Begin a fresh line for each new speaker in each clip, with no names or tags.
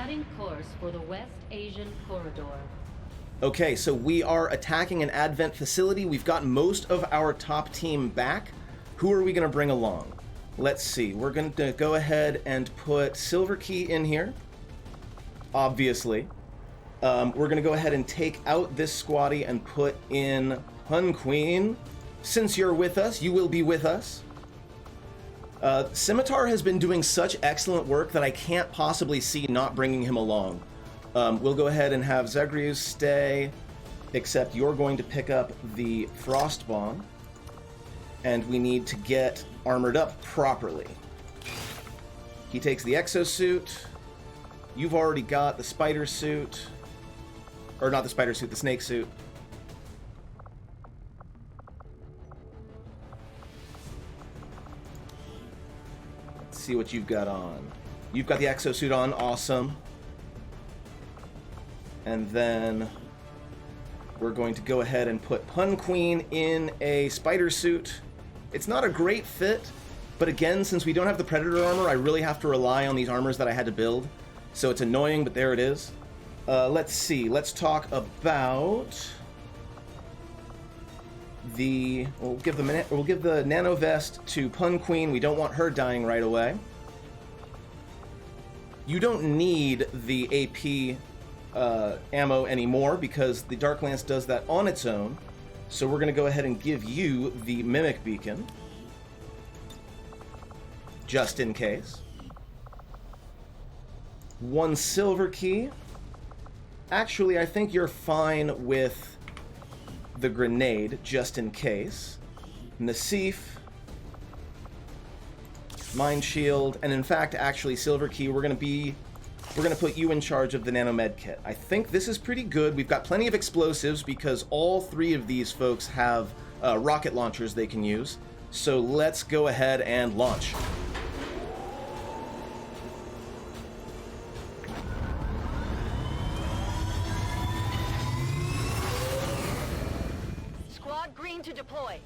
Setting course for the West Asian Corridor.
Okay, so we are attacking an Advent facility. We've got most of our top team back. Who are we going to bring along? Let's see. We're going to go ahead and put Silver Key in here. Obviously. We're going to go ahead and take out this squatty and put in Hun Queen. Since you're with us, you will be with us. Scimitar has been doing such excellent work that I can't possibly see not bringing him along. We'll go ahead and have Zagreus stay, except you're going to pick up the Frost Bomb, and we need to get armored up properly. He takes the exosuit. You've already got the spider suit. Or not the spider suit, the snake suit. Let's see what you've got on. You've got the exosuit on, awesome. And then we're going to go ahead and put Hun Queen in a spider suit. It's not a great fit, but again, since we don't have the Predator armor, I really have to rely on these armors that I had to build. So it's annoying, but there it is. Let's see. Let's talk about the... We'll give the Nano Vest to Hun Queen. We don't want her dying right away. You don't need the AP ammo anymore because the Dark Lance does that on its own. So we're going to go ahead and give you the Mimic Beacon. Just in case. 1 Silver Key. Actually, I think you're fine with the grenade, just in case. Nassif. Mind Shield. And in fact, actually, Silver Key, we're going to put you in charge of the Nanomed Kit. I think this is pretty good. We've got plenty of explosives because all 3 of these folks have rocket launchers they can use. So let's go ahead and launch.
Squad green to deploy.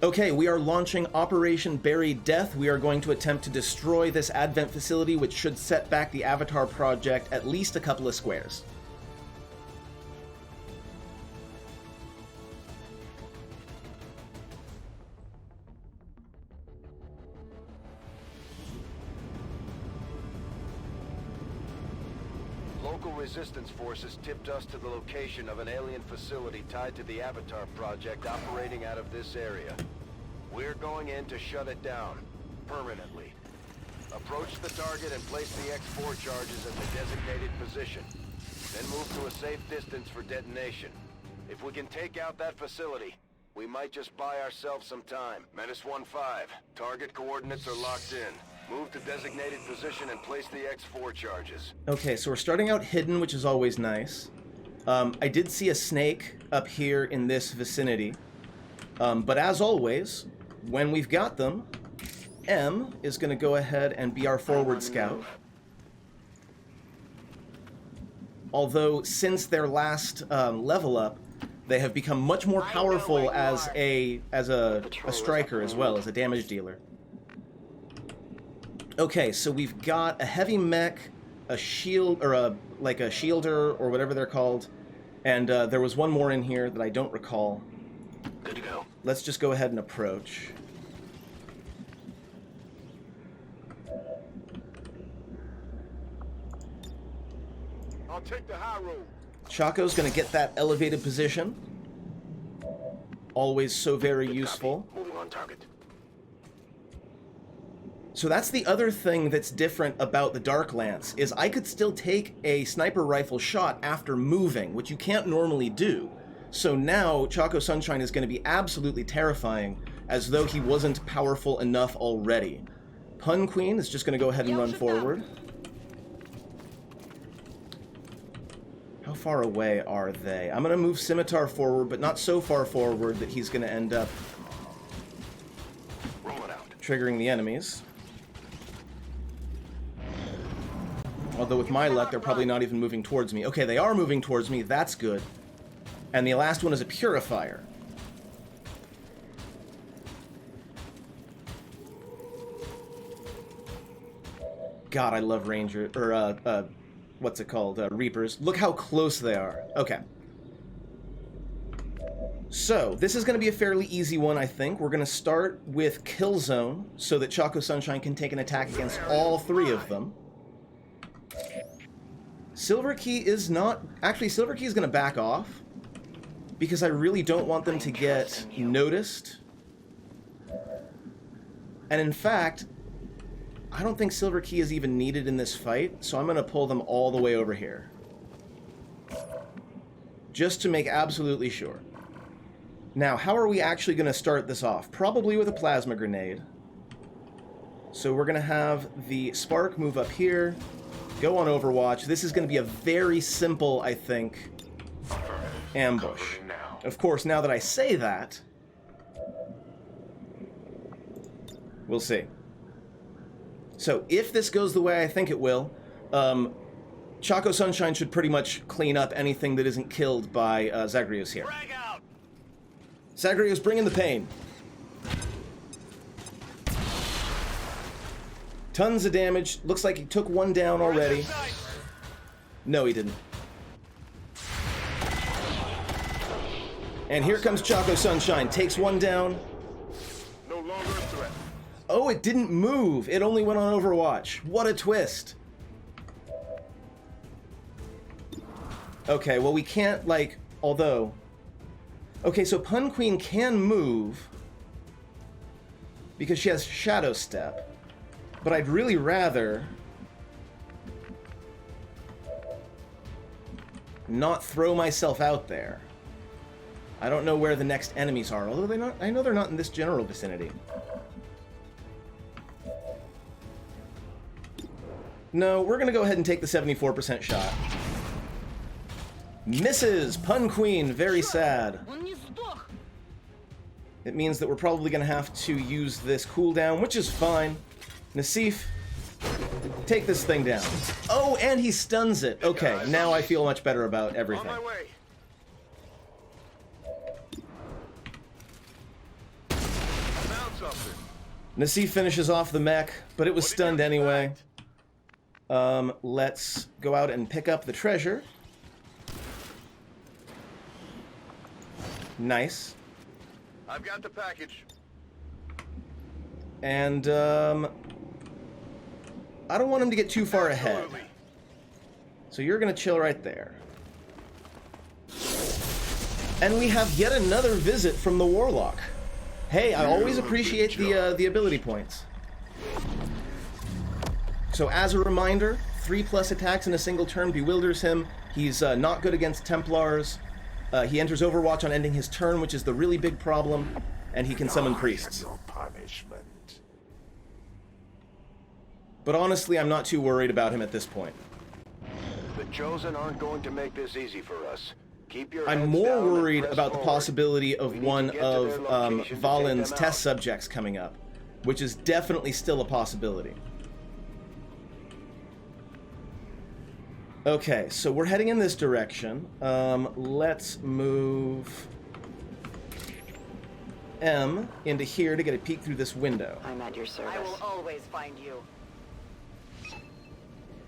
Okay, we are launching Operation Buried Death. We are going to attempt to destroy this Advent facility, which should set back the Avatar project at least a couple of squares.
Local resistance forces tipped us to the location of an alien facility tied to the Avatar project operating out of this area. We're going in to shut it down, permanently. Approach the target and place the X4 charges at the designated position. Then move to a safe distance for detonation. If we can take out that facility, we might just buy ourselves some time. Menace 1-5, target coordinates are locked in. Move to designated position and place the X4 charges.
Okay, so we're starting out hidden, which is always nice. I did see a snake up here in this vicinity. But as always, when we've got them, M is going to go ahead and be our forward scout. Although, since their last level up, they have become much more powerful as a striker as well, as a damage dealer. Okay, so we've got a heavy mech, a shield, or a shielder, or whatever they're called, and there was one more in here that I don't recall.
Good to go.
Let's just go ahead and approach.
I'll take the high road.
Chaco's gonna get that elevated position. Always so very useful.
Moving on target.
So that's the other thing that's different about the Dark Lance, is I could still take a sniper rifle shot after moving, which you can't normally do. So now Chaco Sunshine is going to be absolutely terrifying, as though he wasn't powerful enough already. Hun Queen is just going to go ahead and run forward. How far away are they? I'm going to move Scimitar forward, but not so far forward that he's going to end up triggering the enemies. Although with my luck, they're probably not even moving towards me. Okay, they are moving towards me. That's good. And the last one is a Purifier. God, I love Ranger, or, what's it called? Reapers. Look how close they are. Okay. So, this is going to be a fairly easy one, I think. We're going to start with Kill Zone, so that Choco Sunshine can take an attack against all three of them. Silver Key is not... Actually, Silver Key is going to back off, because I really don't want them to get noticed. And in fact, I don't think Silver Key is even needed in this fight, so I'm going to pull them all the way over here. Just to make absolutely sure. Now, how are we actually going to start this off? Probably with a plasma grenade. So we're going to have the Spark move up here, go on Overwatch. This is going to be a very simple, I think, ambush. Of course, now that I say that, we'll see. So, if this goes the way I think it will, Choco Sunshine should pretty much clean up anything that isn't killed by Zagreus here. Zagreus, bring in the pain. Tons of damage. Looks like he took one down already. No, he didn't. And here comes Choco Sunshine. Takes one down.
No longer a threat.
Oh, it didn't move. It only went on Overwatch. What a twist. Okay, well, we can't, like, although... Okay, so Pun Queen can move because she has Shadow Step, but I'd really rather not throw myself out there. I don't know where the next enemies are, although they're not. I know they're not in this general vicinity. No, we're gonna go ahead and take the 74% shot. Misses! Pun Queen, very sad. It means that we're probably going to have to use this cooldown, which is fine. Nassif, take this thing down. Oh, and he stuns it. Okay, now I feel much better about everything.
On my way. Found something.
Nassif finishes off the mech, but it was stunned anyway. Let's go out and pick up the treasure. Nice.
I've got the package.
And, I don't want him to get too far ahead.
Absolutely.
So you're gonna chill right there. And we have yet another visit from the Warlock. Hey, I always appreciate the ability points. So as a reminder, 3+ attacks in a single turn bewilders him. He's not good against Templars. He enters Overwatch on ending his turn, which is the really big problem, and he can summon priests. But honestly, I'm not too worried about him at this point.
The Chosen aren't going to make this easy for us. Keep your
I'm
heads
more
down and
worried
press
about the
forward.
possibility of
We need
one
to get to
of
their location to take
Valen's
them
test
out.
subjects coming up, which is definitely still a possibility. Okay, so we're heading in this direction. Let's move M into here to get a peek through this window.
I'm at your service. I will always find you.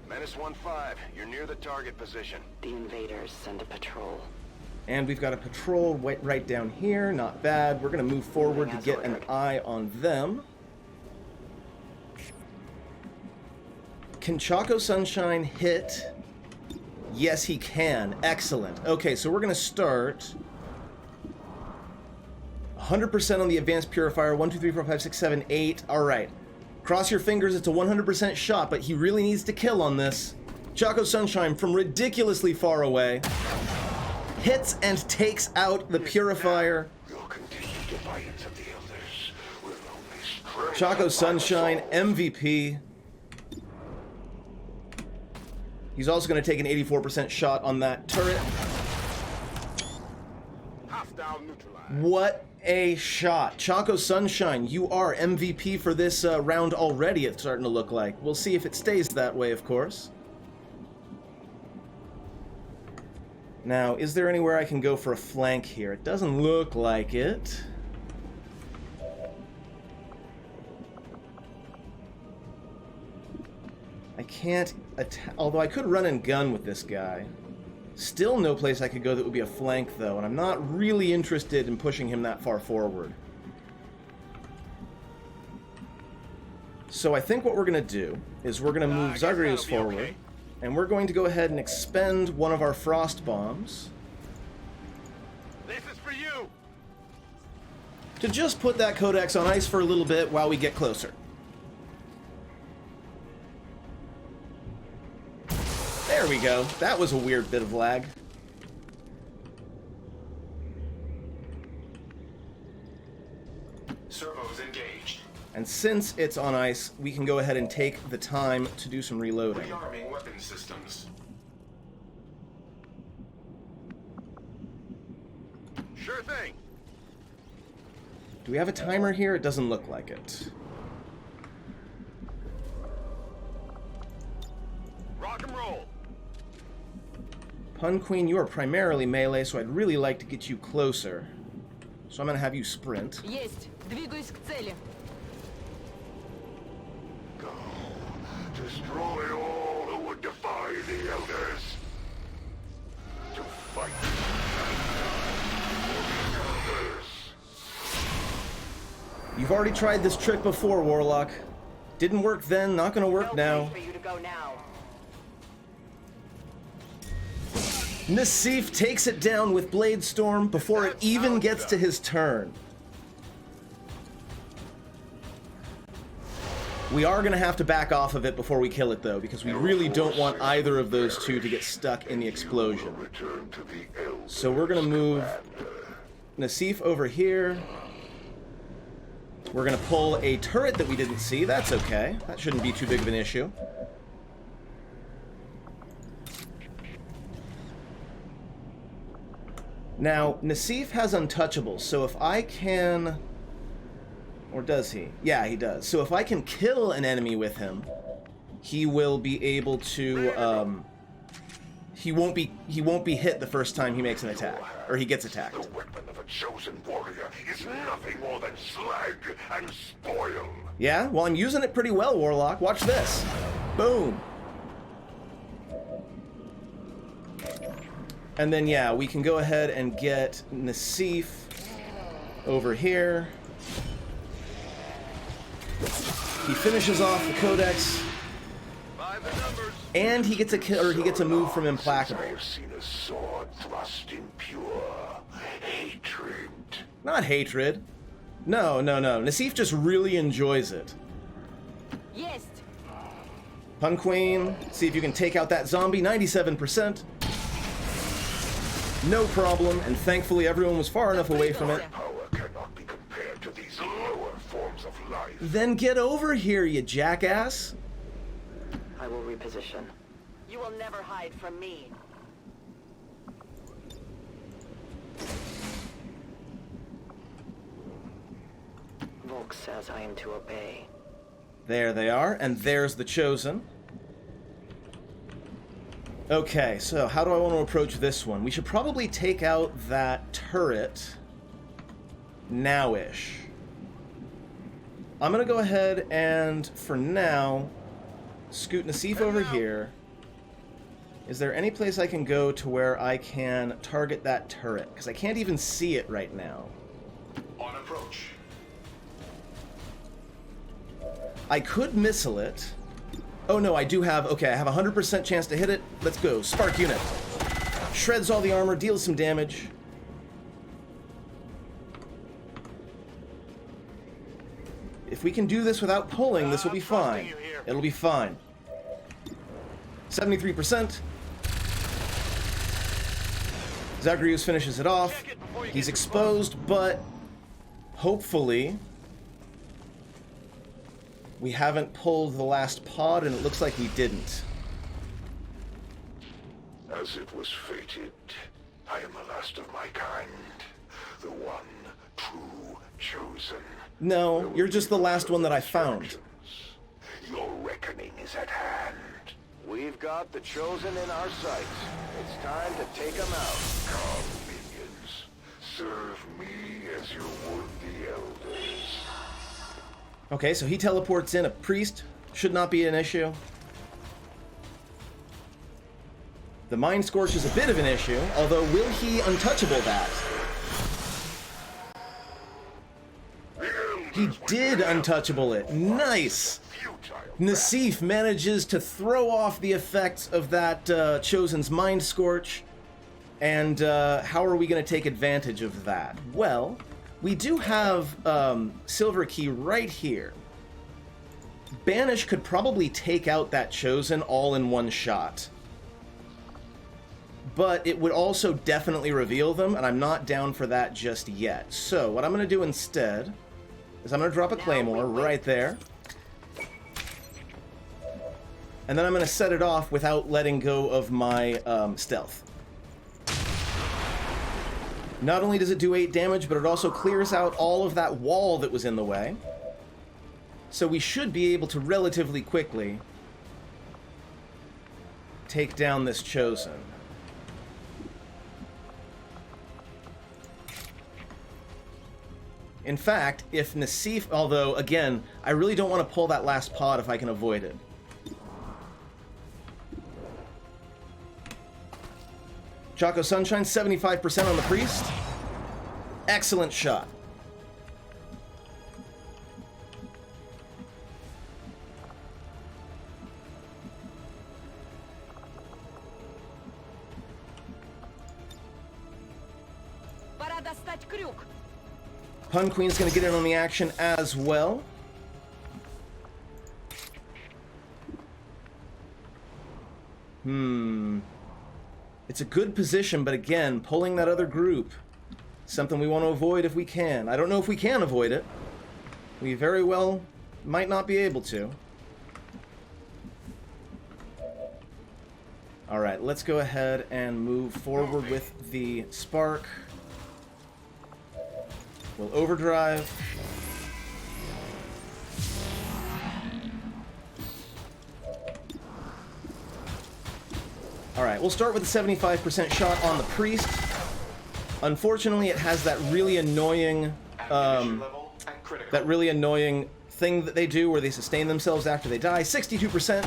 Menace 1-5, you're near the target position.
The invaders send a patrol.
And we've got a patrol right down here. Not bad. We're going to move forward to get an eye on them. Can Choco Sunshine hit? Yes, he can. Excellent. Okay, so we're going to start 100% on the Advanced Purifier. 1, 2, 3, 4, 5, 6, 7, 8. All right. Cross your fingers. It's a 100% shot, but he really needs to kill on this. Choco Sunshine from ridiculously far away hits and takes out the Purifier. Choco Sunshine, MVP. He's also going to take an 84% shot on that turret. What a shot. Choco Sunshine, you are MVP for this round already, it's starting to look like. We'll see if it stays that way, of course. Now, is there anywhere I can go for a flank here? It doesn't look like it. I can't attack. Although I could run and gun with this guy. Still no place I could go that would be a flank, though, and I'm not really interested in pushing him that far forward. So I think what we're going to do is we're going to move Zagreus forward, okay. And we're going to go ahead and expend one of our frost bombs.
This is for you!
To just put that Codex on ice for a little bit while we get closer. There we go. That was a weird bit of lag.
Servos engaged.
And since it's on ice, we can go ahead and take the time to do some reloading.
Rearming weapon systems.
Sure thing.
Do we have a timer here? It doesn't look like it.
Rock and roll.
Pun Queen, you are primarily melee, so I'd really like to get you closer. So I'm going to have you sprint.
Есть. Двигаюсь к цели.
Go. Destroy all who would defy the elders. To fight.
You've already tried this trick before, Warlock. Didn't work then, not going to work now.
For you to go now.
Nassif takes it down with Blade Storm before it even gets to his turn. We are going to have to back off of it before we kill it, though, because we really don't want either of those two to get stuck in the explosion. So we're going to move Nassif over here. We're going to pull a turret that we didn't see. That's okay. That shouldn't be too big of an issue. Now, Nassif has Untouchables, so if I can... Or does he? Yeah, he does. So if I can kill an enemy with him, he will be able to, he won't be hit the first time he makes an attack, or he gets attacked.
The weapon of a chosen warrior is nothing more than slag and spoil.
Yeah? Well, I'm using it pretty well, Warlock. Watch this. Boom. And then, yeah, we can go ahead and get Nassif over here. He finishes off the Codex, and he gets a kill, or he gets a move from Implacable.
I have seen a sword thrust in pure hatred.
Not hatred. No, no, no. Nassif just really enjoys it.
Есть.
Pun Queen, see if you can take out that zombie. 97%. No problem, and thankfully everyone was far enough away from it.
Power cannot be compared to these lower forms of life.
Then get over here, you jackass.
I will reposition. You will never hide from me. Volk says I am to obey.
There they are, and there's the Chosen. Okay, so how do I want to approach this one? We should probably take out that turret now-ish. I'm going to go ahead and, for now, scoot Nassif over here. Is there any place I can go to where I can target that turret? Because I can't even see it right now.
On approach.
I could missile it. Oh no, I do have... Okay, I have a 100% chance to hit it. Let's go. Spark unit. Shreds all the armor, deals some damage. If we can do this without pulling, this will be fine. It'll be fine. 73%. Zagreus finishes it off. He's exposed, but hopefully we haven't pulled the last pod, and it looks like we didn't.
As it was fated, I am the last of my kind. The one true chosen.
No, you're just the last one that I found.
Your reckoning is at hand.
We've got the Chosen in our sights. It's time to take them out.
Come, minions. Serve me as you would the elders.
Okay, so he teleports in. A priest should not be an issue. The Mind Scorch is a bit of an issue, although will he untouchable that? He did untouchable it. Nice! Nassif manages to throw off the effects of that Chosen's Mind Scorch. And how are we going to take advantage of that? Well, we do have Silver Key right here. Banish could probably take out that Chosen all in one shot. But it would also definitely reveal them, and I'm not down for that just yet. So, what I'm going to do instead is I'm going to drop a Claymore right there. And then I'm going to set it off without letting go of my stealth. Not only does it do 8 damage, but it also clears out all of that wall that was in the way. So we should be able to relatively quickly take down this Chosen. In fact, if Nassif... Although, again, I really don't want to pull that last pod if I can avoid it. Choco Sunshine, 75% on the Priest. Excellent shot.
Пора достать крюк.
Pun Queen's going to get in on the action as well. It's a good position, but again, pulling that other group, something we want to avoid if we can. I don't know if we can avoid it. We very well might not be able to. Alright, let's go ahead and move forward with the Spark. We'll overdrive. Alright, we'll start with a 75% shot on the Priest. Unfortunately, it has that really annoying thing that they do where they sustain themselves after they die. 62%.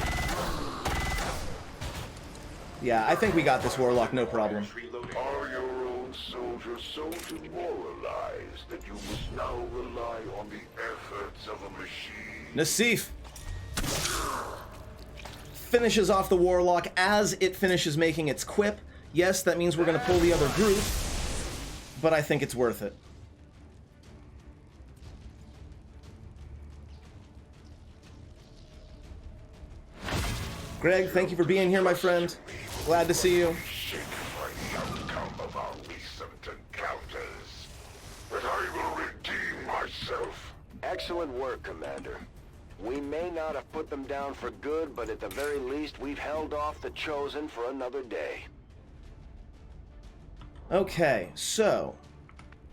Yeah, I think we got this Warlock, no problem.
Are your own soldiers so demoralized that you must now rely on the efforts of a machine?
Nassif finishes off the Warlock as it finishes making its quip. Yes, that means we're going to pull the other group, but I think it's worth it. Greg, thank you for being here, my friend. Glad to see you.
Shaken by the outcome of our recent encounters, but I will redeem myself.
Excellent work, Commander. We may not have put them down for good, but at the very least, we've held off the Chosen for another day.
Okay, so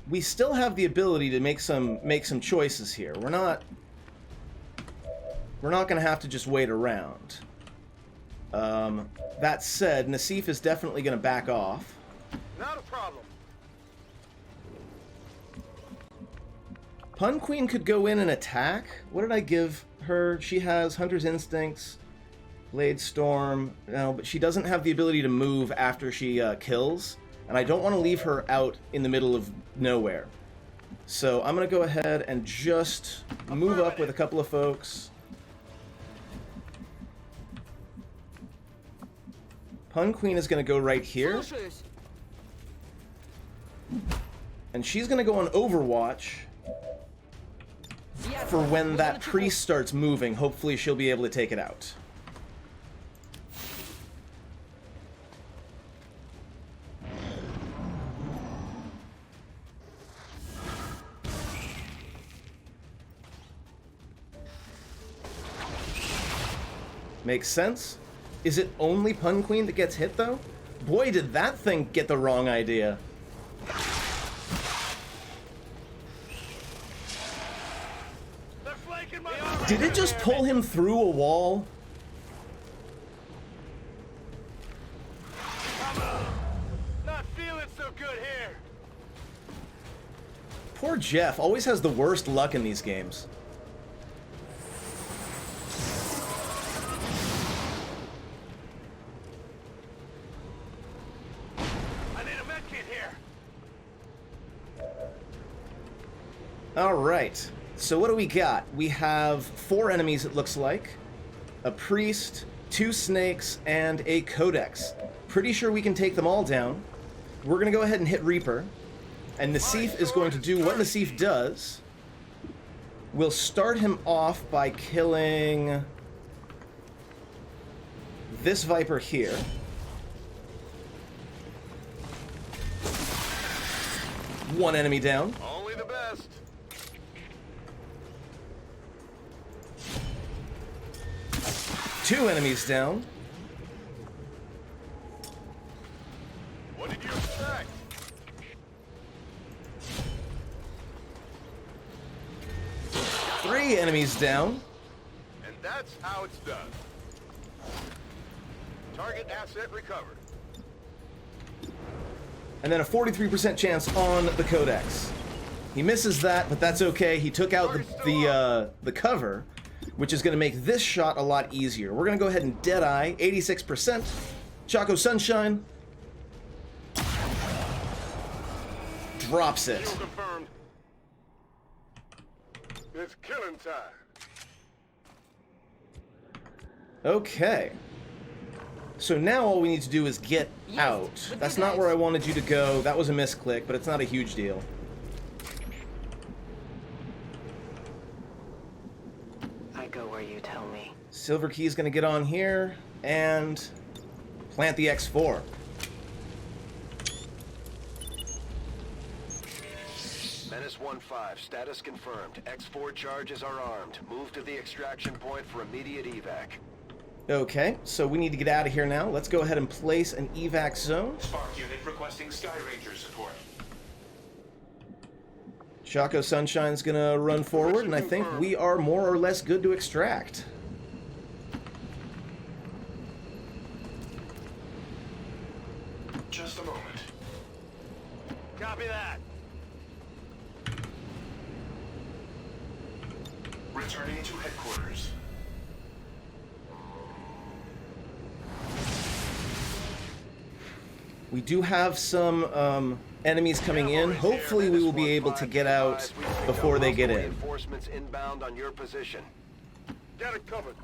we still have the ability to make some choices here. We're not going to have to just wait around. That said, Nassif is definitely going to back off.
Not a problem.
Pun Queen could go in and attack. What did I give her? She has Hunter's Instincts, Blade Storm, no, but she doesn't have the ability to move after she kills, and I don't want to leave her out in the middle of nowhere. So I'm going to go ahead and just move up with a couple of folks. Pun Queen is going to go right here.
Слушаюсь.
And she's going to go on Overwatch for when that priest starts moving. Hopefully she'll be able to take it out. Makes sense. Is it only Pun Queen that gets hit, though? Boy, did that thing get the wrong idea. Did it just pull him through a wall?
Not feeling so good here.
Poor Jeff always has the worst luck in these games. Alright, so what do we got? We have 4 enemies, it looks like. A priest, 2 snakes, and a codex. Pretty sure we can take them all down. We're going to go ahead and hit Reaper. And Nassif is going to do what Nassif does. We'll start him off by killing this Viper here. One enemy down.
Only the best.
Two enemies down.
What did you expect?
Three enemies down.
And that's how it's done. Target asset recovered.
And then a 43% chance on the Codex. He misses that, but that's okay. He took out the cover, which is going to make this shot a lot easier. We're going to go ahead and Deadeye, 86%. Choco Sunshine. Drops it.
Kill confirmed. It's killing time.
Okay. So now all we need to do is get out. That's not where I wanted you to go. That was a misclick, but it's not a huge deal.
I go where you tell me.
Silver Key's gonna get on here and plant the X4.
Menace 1-5, status confirmed. X4 charges are armed. Move to the extraction point for immediate evac.
Okay, so we need to get out of here now. Let's go ahead and place an evac zone.
Spark unit requesting Sky Ranger support.
Choco Sunshine's gonna run forward, and I think we are more or less good to extract.
Just a moment.
Copy that.
Returning to headquarters.
We do have some enemies coming in. Hopefully we will be able to get out before they get in.
Reinforcements inbound on your position. Get it covered.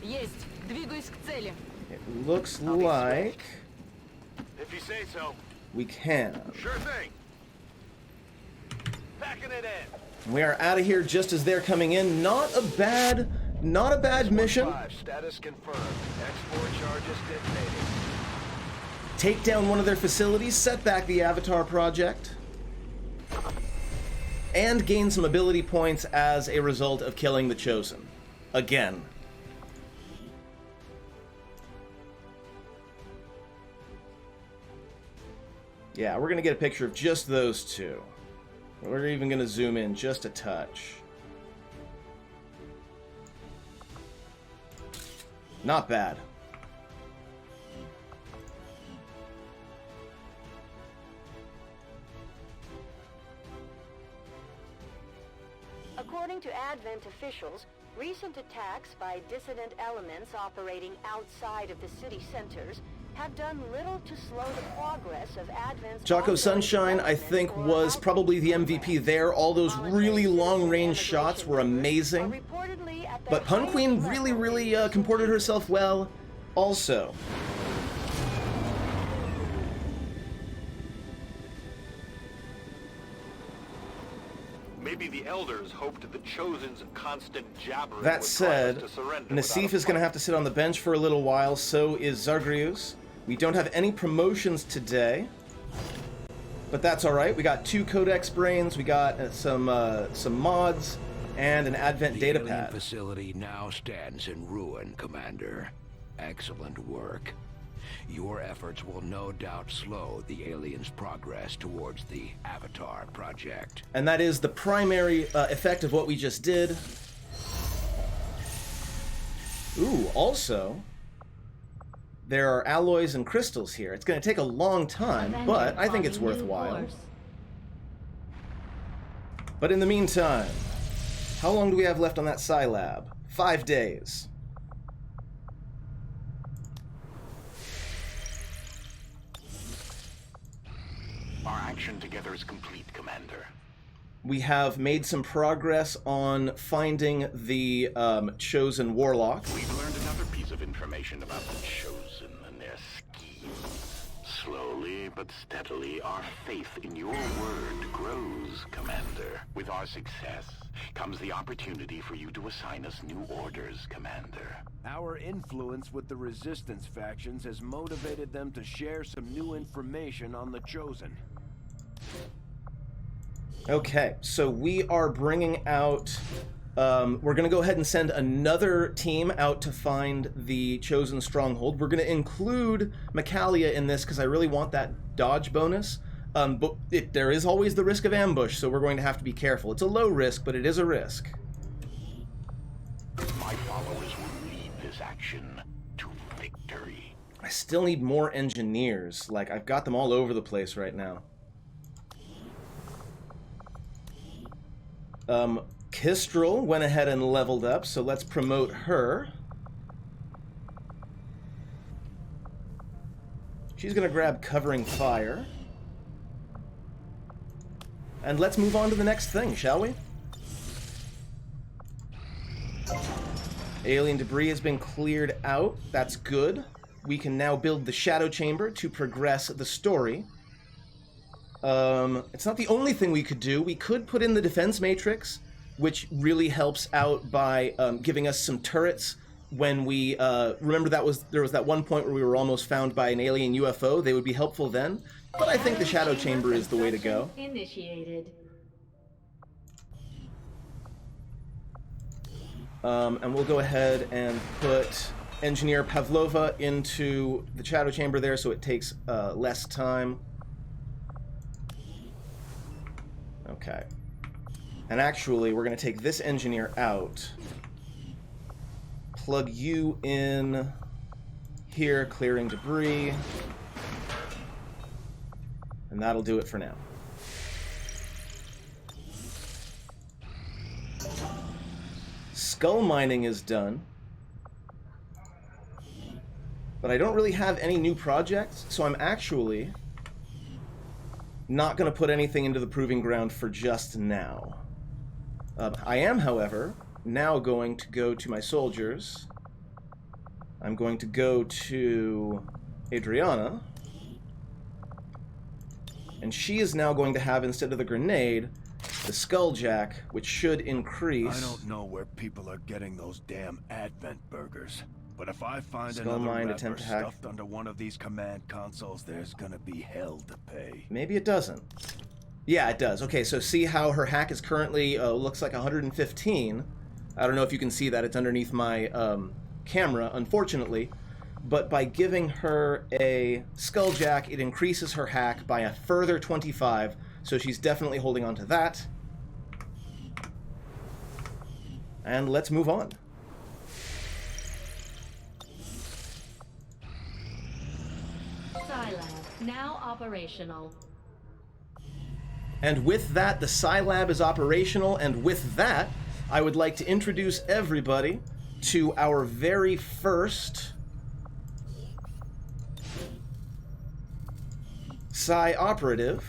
Есть. Двигаюсь к цели.
It looks like
If you say so.
we can.
Sure thing. Packing it in.
We are out of here just as they're coming in. Not a bad mission.
5, status confirmed. X4 charges detonating.
Take down one of their facilities, set back the Avatar project, and gain some ability points as a result of killing the Chosen. Again. Yeah, we're going to get a picture of just those two. We're even going to zoom in just a touch. Not bad.
According to Advent officials, recent attacks by dissident elements operating outside of the city centers have done little to slow the progress of Advent's...
Choco Sunshine, I think, was probably the MVP there. All those really long-range shots were amazing. But Pun Queen really comported herself well also.
Maybe the elders hoped the Chosen's constant jabbering
That
would
said,
drive us to surrender
Nassif
without a
is going to
fight.
have to sit on the bench for a little while, so is Zargrius. We don't have any promotions today, but that's alright. We got 2 Codex Brains, we got some mods, and an Advent
The
data
alien
pad.
facility now stands in ruin, Commander. Excellent work. Your efforts will no doubt slow the aliens' progress towards the Avatar project.
And that is the primary effect of what we just did. Ooh, also, there are alloys and crystals here. It's going to take a long time, but I think it's worthwhile. But in the meantime, how long do we have left on that Scilab? 5 days.
All right.
connection together is complete, Commander.
We have made some progress on finding the chosen Warlock.
We've learned another piece of information about the Chosen and their schemes. Slowly but steadily, our faith in your word grows, Commander. With our success comes the opportunity for you to assign us new orders, Commander.
Our influence with the Resistance factions has motivated them to share some new information on the Chosen.
Okay, so we are bringing out... we're going to go ahead and send another team out to find the Chosen Stronghold. We're going to include Micalia in this because I really want that dodge bonus. But there is always the risk of ambush, so we're going to have to be careful. It's a low risk, but it is a risk.
My followers will lead this action to victory.
I still need more engineers. Like, I've got them all over the place right now. Kistrel went ahead and leveled up, so let's promote her. She's going to grab Covering Fire. And let's move on to the next thing, shall we? Alien debris has been cleared out. That's good. We can now build the Shadow Chamber to progress the story. It's not the only thing we could do. We could put in the Defense Matrix, which really helps out by giving us some turrets when we... remember there was that one point where we were almost found by an alien UFO. They would be helpful then. But I think the Shadow Chamber is the way to go.
Initiated.
And we'll go ahead and put Engineer Pavlova into the Shadow Chamber there so it takes less time. Okay. And actually, we're going to take this engineer out. Plug you in here, clearing debris. And that'll do it for now. Skull mining is done. But I don't really have any new projects, so I'm actually not going to put anything into the Proving Ground for just now. I am, however, now going to go to my soldiers. I'm going to go to Adriana. And she is now going to have, instead of the grenade, the Skulljack, which should increase...
I don't know where people are getting those damn Advent burgers, but if I find
Skull
another
mine,
rapper
attempt to hack.
stuffed under one of these command consoles, there's gonna be hell to pay.
Maybe it doesn't. Yeah, it does. Okay, so see how her hack is currently, looks like 115. I don't know if you can see that. It's underneath my camera, unfortunately. But by giving her a Skulljack, it increases her hack by a further 25. So she's definitely holding on to that. And let's move on.
Scilab, now operational.
And with that, the Scilab is operational, and with that, I would like to introduce everybody to our very first Psi operative,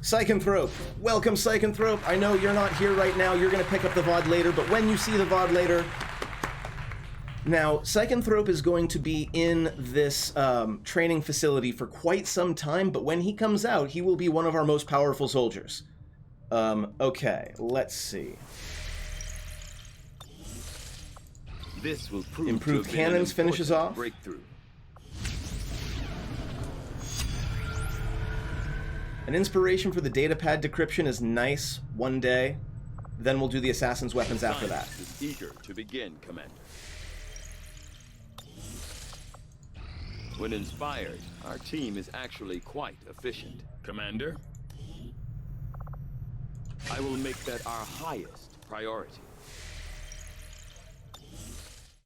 Psychanthrope. Welcome, Psychanthrope. I know you're not here right now. You're going to pick up the VOD later, but when you see the VOD later... Now, Psychanthrope is going to be in this training facility for quite some time, but when he comes out, he will be one of our most powerful soldiers. Okay, let's see.
This will prove
Improved cannons finishes off.
Breakthrough.
An inspiration for the datapad decryption is nice one day. Then we'll do the assassin's weapons after that.
Science is eager to begin, Commander. When inspired, our team is actually quite efficient. Commander? I will make that our highest priority.